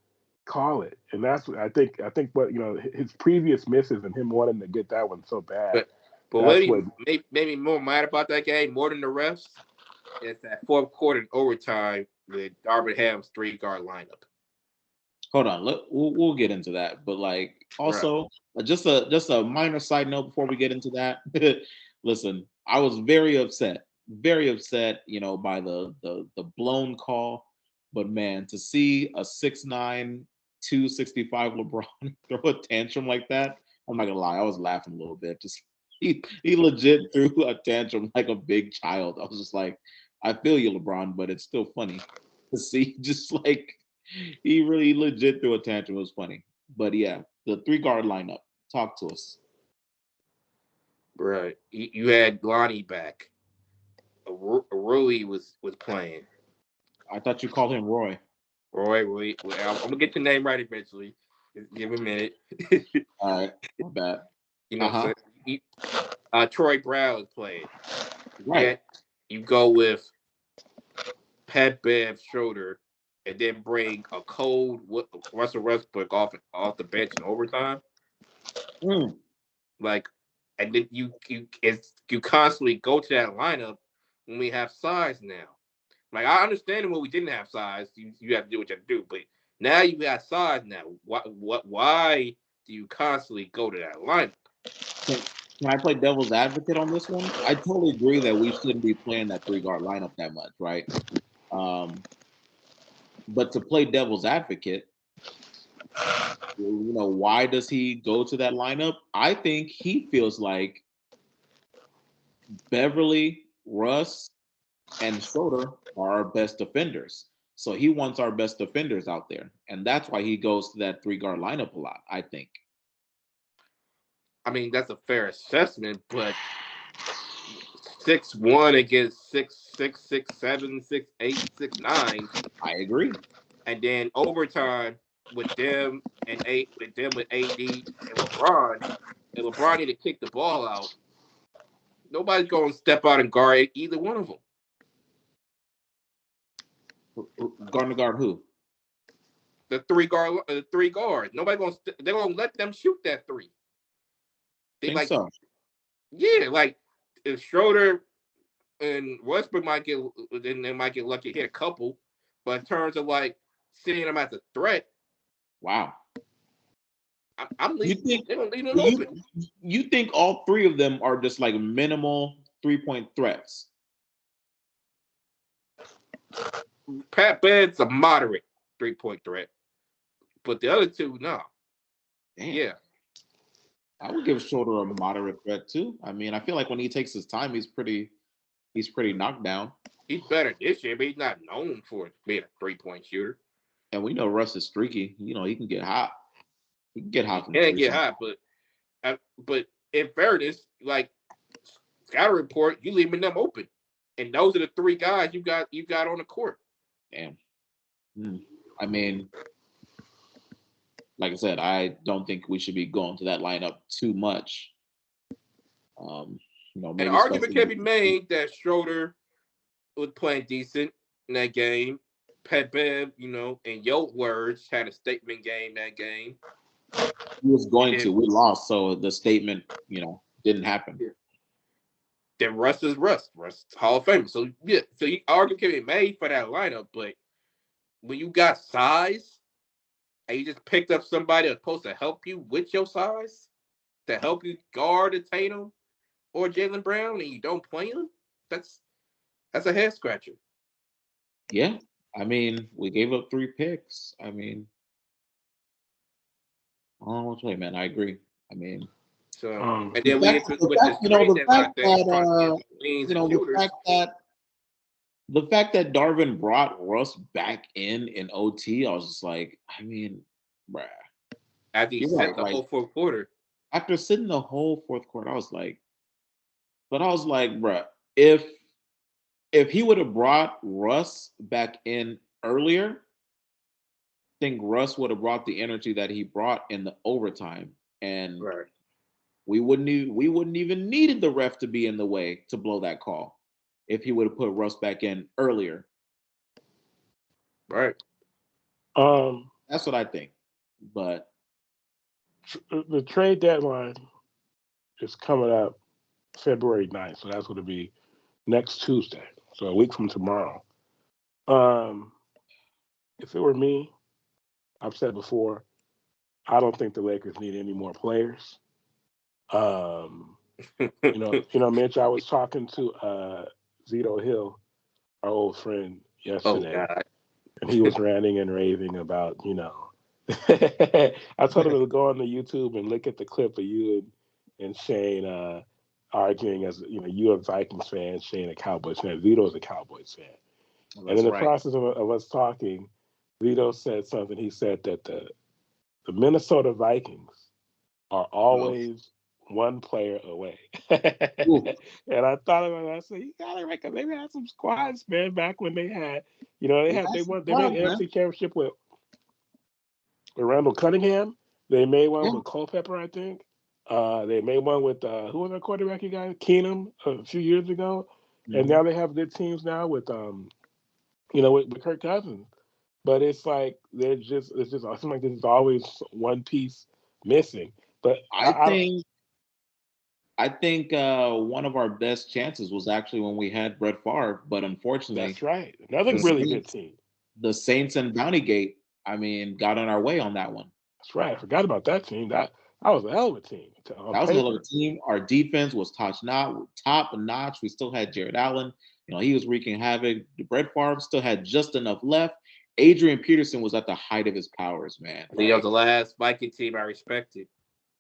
call it. And that's what I think what his previous misses and him wanting to get that one so bad. But what That's what. made me more mad about that game more than the refs is that fourth quarter and overtime with Darvin Ham's 3-guard lineup. Hold on, we'll get into that. But like, also, just a minor side note before we get into that. Listen, I was very upset, by the blown call. But man, to see a 6'9", 265 LeBron throw a tantrum like that, I'm not gonna lie, I was laughing a little bit. Just he legit threw a tantrum like a big child. I was just like, I feel you, LeBron, but it's still funny to see just like he really legit threw a tantrum. It was funny. But yeah, the 3-guard lineup. Talk to us. Right. You had Lonnie back. Rui was playing. I thought you called him Roy. Roy. I'm gonna get your name right eventually. Just give me a minute. All right, my bad. You know what I'm saying? Troy Brown is playing. Right. Yet you go with Pat Bev Schroeder and then bring a cold Russell Westbrook off the bench in overtime. Like, and then you constantly go to that lineup when we have size now. Like, I understand when we didn't have size, you have to do what you have to do, but now you got size now. Why do you constantly go to that lineup? Can I play devil's advocate on this one? I totally agree that we shouldn't be playing that 3-guard lineup that much, right? But to play devil's advocate, why does he go to that lineup? I think he feels like Beverly, Russ, and Schroeder are our best defenders. So he wants our best defenders out there. And that's why he goes to that 3-guard lineup a lot, I think. I mean, that's a fair assessment, but 6'1" against 6'6", 6'7", 6'8", 6'9". I agree. And then overtime with them with AD and LeBron need to kick the ball out. Nobody's going to step out and guard either one of them. Guard who? The three guards. They're gonna let them shoot that three. So. Yeah, like if Schroeder and Westbrook might get lucky hit a couple, but in terms of like seeing them as a threat, wow. I'm leaving. They're gonna leave it open. You think all three of them are just like minimal 3-point threats? Pat Bev's a moderate 3-point threat, but the other two, no. Damn. Yeah. I would give Schroeder a moderate threat too. I mean, I feel like when he takes his time, he's pretty knocked down. He's better this year, but he's not known for being a 3-point shooter. And we know Russ is streaky. He can get hot. He can get hot. He can get hot, but in fairness, like scout report, you leaving them open, and those are the three guys you got on the court. Damn. I mean, like I said, I don't think we should be going to that lineup too much. Maybe an argument can be made that Schroeder was playing decent in that game. Pat Bev, in your words, had a statement game that game. He was going to. We lost, so the statement, didn't happen. Yeah. Then Russ is Russ. Russ Hall of Fame. So yeah, so argument can be made for that lineup, but when you got size and you just picked up somebody that's supposed to help you with your size, to help you guard a Tatum or Jaylen Brown, and you don't play him, that's a head scratcher. Yeah. I mean, we gave up 3 picks. I mean, oh, wait, man, I agree. I mean, so and then the fact that Darvin brought Russ back in OT, I was just like, I mean, bruh. After he set the whole fourth quarter. After sitting the whole fourth quarter, I was like, bruh, if he would have brought Russ back in earlier, I think Russ would have brought the energy that he brought in the overtime. And we wouldn't even needed the ref to be in the way to blow that call if he would have put Russ back in earlier. Right. That's what I think. But the trade deadline is coming up February 9th, so that's going to be next Tuesday, so a week from tomorrow. If it were me, I've said before, I don't think the Lakers need any more players. Mitch, I was talking to Zito Hill, our old friend, Oh yesterday, God. and he was ranting and raving about, I told him to go on the YouTube and look at the clip of you and Shane arguing as, you a Vikings fan, Shane a Cowboys fan, Zito's a Cowboys fan. well, And in the right. process of us talking, Zito said something. He said that the Minnesota Vikings are always one player away. And I thought about it. I said, you gotta reckon they had some squads, man, back when they had, they made NFC Championship with Randall Cunningham. They made one with Culpepper, I think. They made one with who was their quarterback? You guys, Keenum, a few years ago. Mm-hmm. And now they have good teams now with with Kirk Cousins. But it's like it seems like there's always one piece missing. But I think one of our best chances was actually when we had Brett Favre, but unfortunately, that's right. Another really good team. The Saints and Bountygate, got in our way on that one. That's right. I forgot about that team. That was a hell of a team. That was a hell of a team. Our defense was top notch. We still had Jared Allen. He was wreaking havoc. Brett Favre still had just enough left. Adrian Peterson was at the height of his powers, man. He was the last Viking team I respected.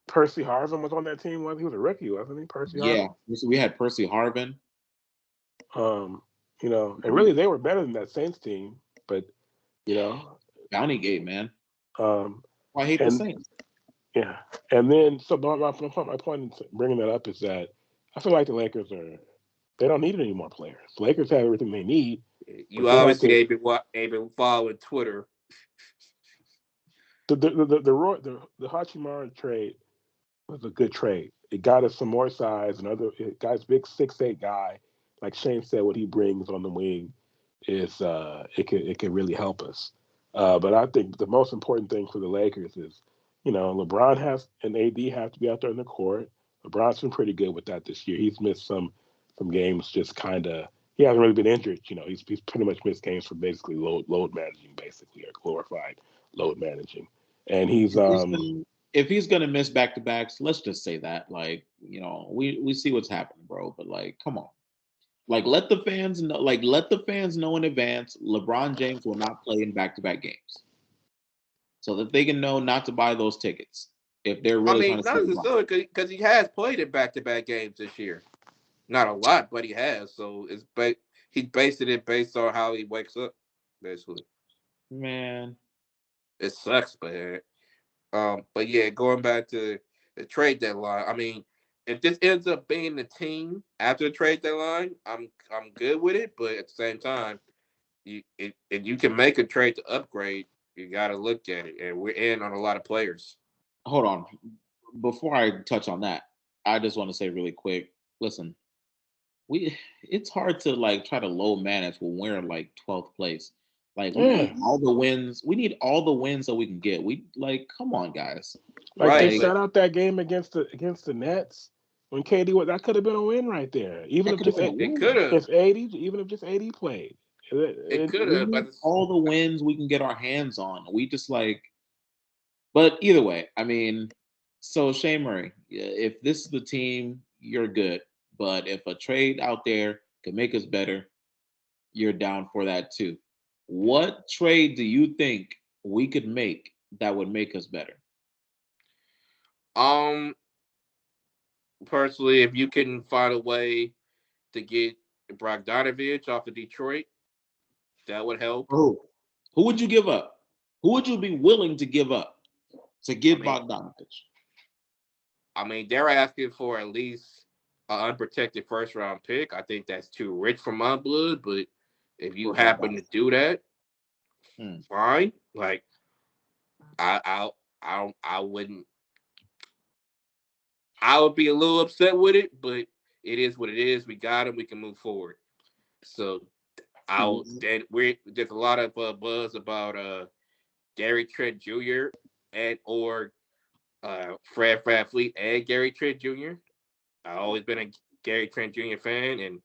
Percy Harvin was on that team. He was a rookie, wasn't he? Percy Harvin. Yeah, we had Percy Harvin. And really they were better than that Saints team, but Bountygate, man. I hate the Saints. Yeah, and then so my point in bringing that up is that I feel like the Lakers they don't need any more players. The Lakers have everything they need. You obviously ain't been following Twitter. The Hachimura trade was a good trade. It got us some more size. It got us big 6'8" guy. Like Shane said, what he brings on the wing is it can really help us. But I think the most important thing for the Lakers is, LeBron and AD have to be out there in the court. LeBron's been pretty good with that this year. He's missed some games, just kind of. He hasn't really been injured. He's pretty much missed games for basically load managing, basically, or glorified load managing. And he's if he's gonna miss back to backs, let's just say that. We see what's happening, bro. But come on. Let the fans know. Let the fans know in advance. LeBron James will not play in back-to-back games, so that they can know not to buy those tickets if they're really trying to. Not necessarily because he has played in back-to-back games this year. Not a lot, but he has. So he's basing it based on how he wakes up, basically. Man, it sucks, man. But yeah, going back to the trade deadline. If this ends up being the team after the trade deadline, I'm good with it. But at the same time, if you can make a trade to upgrade, you got to look at it. And we're in on a lot of players. Hold on. Before I touch on that, I just want to say really quick. Listen, it's hard to try to low manage when we're in 12th place. We need all the wins. We need all the wins that we can get. Come on, guys. They sat out that game against the Nets. When KD that could have been a win right there. Even if just if 80 played. It could have. All the wins we can get our hands on. We just But either way, so Shane Murray, if this is the team, you're good. But if a trade out there could make us better, you're down for that too. What trade do you think we could make that would make us better? Personally, if you can find a way to get Bogdanovich off of Detroit, that would help. Who would you give up? Who would you be willing to give up to get Bogdanovich? They're asking for at least an unprotected first-round pick. I think that's too rich for my blood, but if you happen to do that, fine. I wouldn't. I would be a little upset with it, but it is what it is. We got him. We can move forward. So there's a lot of buzz about Gary Trent Jr. and or Fred VanVleet and Gary Trent Jr. I've always been a Gary Trent Jr. fan,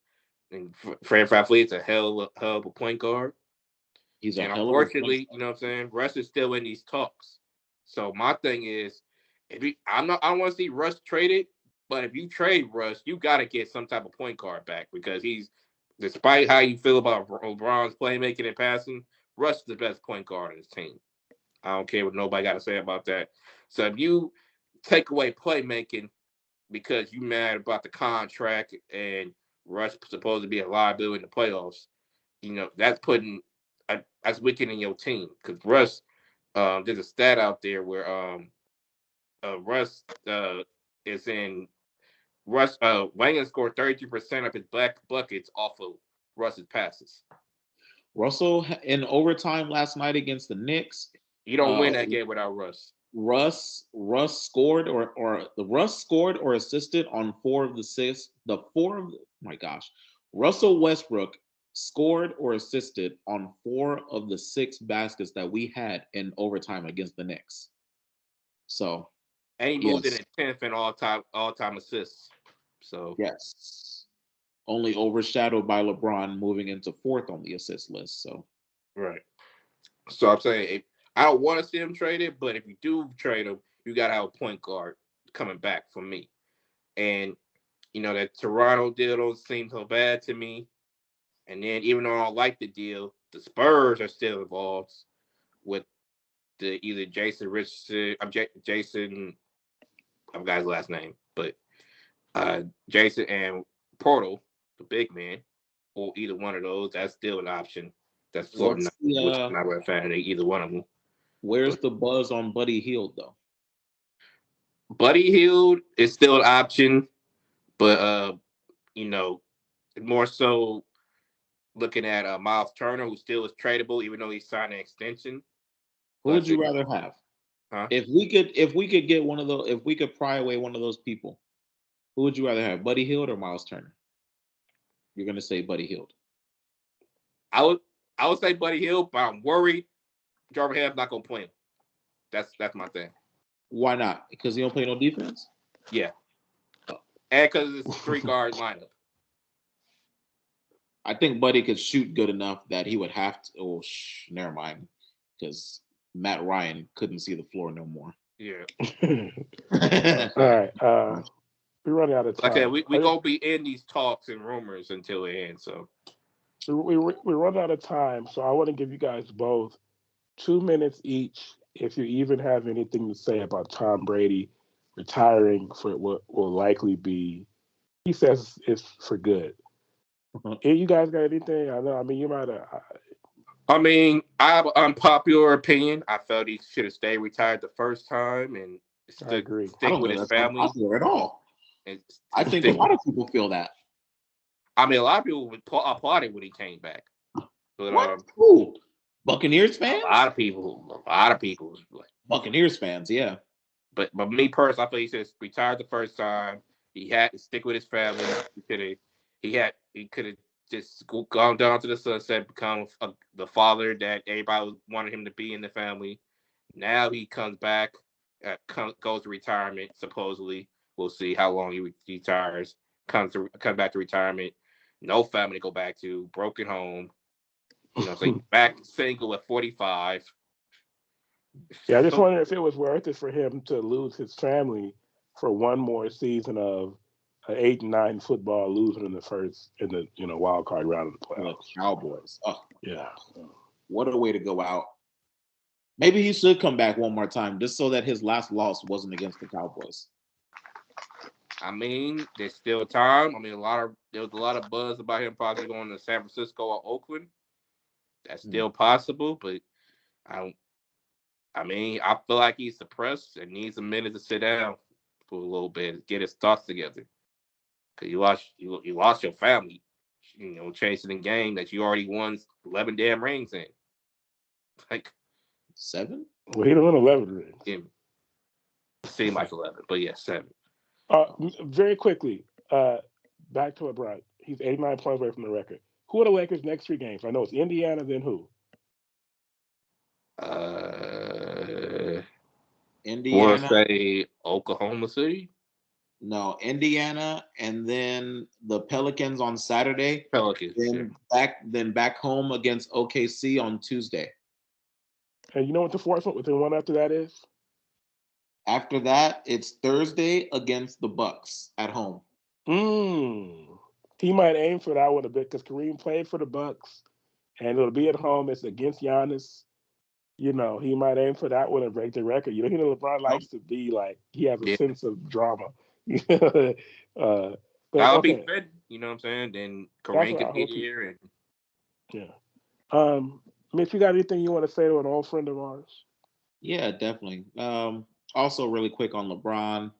and Fred VanVleet is a hell of a point guard. He's a And hell of a point unfortunately, guard. you know what I'm saying, Russ is still in these talks. So my thing is, I don't want to see Russ traded, but if you trade Russ, you got to get some type of point guard back because despite how you feel about LeBron's playmaking and passing, Russ is the best point guard on his team. I don't care what nobody got to say about that. So if you take away playmaking because you mad about the contract and Russ supposed to be a liability in the playoffs, that's weakening your team because Russ. There's a stat out there where Russ is in Russ. Wayne scored 32% of his black buckets off of Russ's passes. Russell in overtime last night against the Knicks. You don't win that game without Russ. Russ scored or assisted on 4 of the 6. My gosh. Russell Westbrook scored or assisted on 4 of the 6 baskets that we had in overtime against the Knicks. So, and he moved in at 10th in all-time assists. So yes, only overshadowed by LeBron moving into 4th on the assist list. So right. So I'm saying I don't want to see him traded, but if you do trade him, you got to have a point guard coming back for me. And that Toronto deal don't seem so bad to me. And then even though I don't like the deal, the Spurs are still involved with either Jason Richardson. Jason. I forgot his last name, but Jason and Portal, the big man, or either one of those. That's still an option. That's floating. Which I'm not really a fan of either one of them. Where's the buzz on Buddy Hield though? Buddy Hield is still an option, but more so looking at Miles Turner, who still is tradable, even though he signed an extension. Who would you rather have? Huh? If we could get one of those, if we could pry away one of those people, who would you rather have, Buddy Hield or Miles Turner? You're gonna say Buddy Hield. I would say Buddy Hield, but I'm worried Darvin Ham's not gonna play him. That's my thing. Why not? Because he don't play no defense? Yeah. And because it's a 3-guard lineup. I think Buddy could shoot good enough that he would have to. Oh, never mind. Because Matt Ryan couldn't see the floor no more. Yeah. All right. We're running out of time. Okay, we gonna be in these talks and rumors until the end. So we're running out of time. So I want to give you guys both 2 minutes each. If you even have anything to say about Tom Brady retiring for what will likely be, he says it's for good. You guys got anything? I know. I mean, you might have. I have an unpopular opinion. I felt he should have stayed retired the first time and stick with his family. Unpopular at all. I think a lot of people feel that. I mean, a lot of people applauded when he came back. But, what? Who? Buccaneers fans? A lot of people. Buccaneers fans, yeah. But me personally, I feel he should have retired the first time. He had to stick with his family. He could have just gone down to the sunset, become the father that everybody wanted him to be in the family. Now he comes back, goes to retirement. Supposedly, we'll see how long he retires. Comes back to retirement. No family to go back to. Broken home. So back single at 45. Yeah, I just wonder if it was worth it for him to lose his family for one more season of 8-9 football, losing in the wild card round of the playoffs. Cowboys. Oh yeah, what a way to go out. Maybe he should come back one more time just so that his last loss wasn't against the Cowboys. I mean, there's still time. I mean, there was a lot of buzz about him possibly going to San Francisco or Oakland. That's still possible, but I feel like he's suppressed and needs a minute to sit down for a little bit, get his thoughts together. Because you lost your family, chasing a game that you already won 11 damn rings in. Like 7? Well, he didn't win 11 rings. It seemed like 11, but yeah, 7. Very quickly, back to LeBron. He's 89 points away from the record. Who are the Lakers' next 3 games? I know it's Indiana, then who? We'll Indiana, say Oklahoma City. no, Indiana, and then the Pelicans on Saturday. Pelicans. Then back home against OKC on Tuesday. And you know what the one after that is? After that, it's Thursday against the Bucks at home. He might aim for that one a bit because Kareem played for the Bucks, and it'll be at home. It's against Giannis. You know, he might aim for that one and break the record. You know, LeBron likes to be like he has a sense of drama. But That'll okay, be good. You know what I'm saying? Then That's Kareem what I could be hope he- here. And yeah. Mitch, you got anything you want to say to an old friend of ours? Yeah, definitely. Also, really quick on LeBron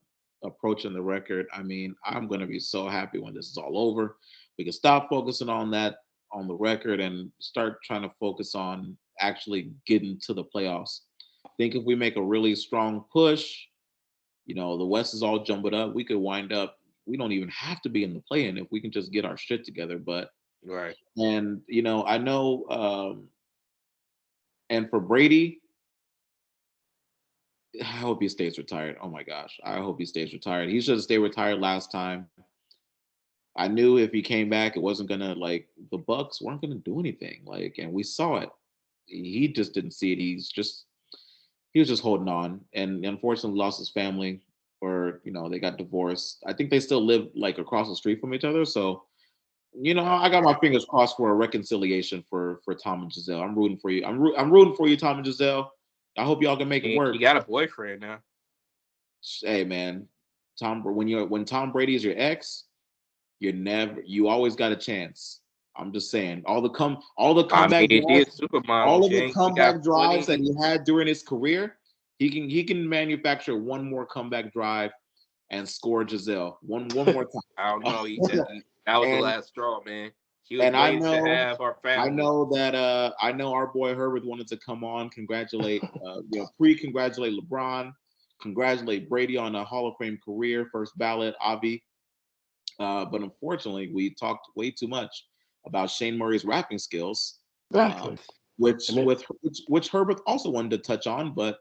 approaching the record. I mean, I'm going to be so happy when this is all over. We can stop focusing on that on the record and start trying to focus on actually getting to the playoffs. I think if we make a really strong push, you know, the West is all jumbled up. We could wind up. We don't even have to be in the play-in if we can just get our shit together. But right. and you know, I know. And for Brady, I hope he stays retired. Oh my gosh, I hope he stays retired. He should have stayed retired last time. I knew if he came back, it wasn't gonna like the Bucks weren't gonna do anything. Like, and we saw it. He just didn't see it. He was just holding on, and unfortunately lost his family, or you know they got divorced. I think they still live like across the street from each other. So, you know, I got my fingers crossed for a reconciliation for Tom and Giselle. I'm rooting for you. I'm rooting for you, Tom and Giselle. I hope y'all can make it work. You got a boyfriend now. Hey man, when Tom Brady is your ex, you always got a chance. I'm just saying, all the comeback drives, all of the comeback drives that he had during his career, he can manufacture one more comeback drive and score Giselle one more time. I don't know. That was the last straw, man. He was waiting to have our family. I know that I know our boy Herbert wanted to come on, congratulate pre-congratulate LeBron, congratulate Brady on a Hall of Fame career, first ballot, Avi. But unfortunately, we talked way too much about Shane Murray's rapping skills, which Herbert also wanted to touch on, but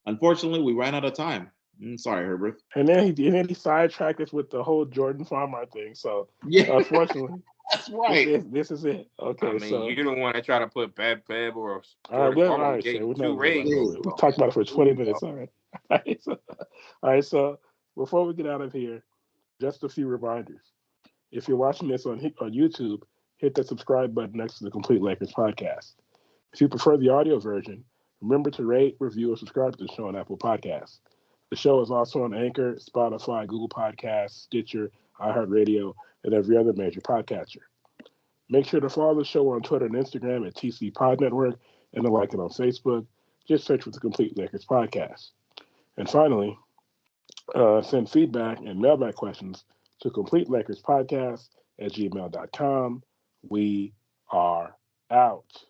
unfortunately, we ran out of time. Sorry, Herbert. And then he sidetracked us with the whole Jordan Farmar thing. So yeah, unfortunately, that's right. This is it. Okay, I mean, you don't want to try to put Beb or Jordan Farmar getting 2 rings. We talked about it for 20 minutes. All right. All right. So before we get out of here, just a few reminders. If you're watching this on YouTube, hit the subscribe button next to the Complete Lakers podcast. If you prefer the audio version, remember to rate, review, or subscribe to the show on Apple Podcasts. The show is also on Anchor, Spotify, Google Podcasts, Stitcher, iHeartRadio, and every other major podcatcher. Make sure to follow the show on Twitter and Instagram at TC Pod Network and to like it on Facebook. Just search for the Complete Lakers podcast. And finally, send feedback and mailbag questions to CompleteLakersPodcast@gmail.com. We are out.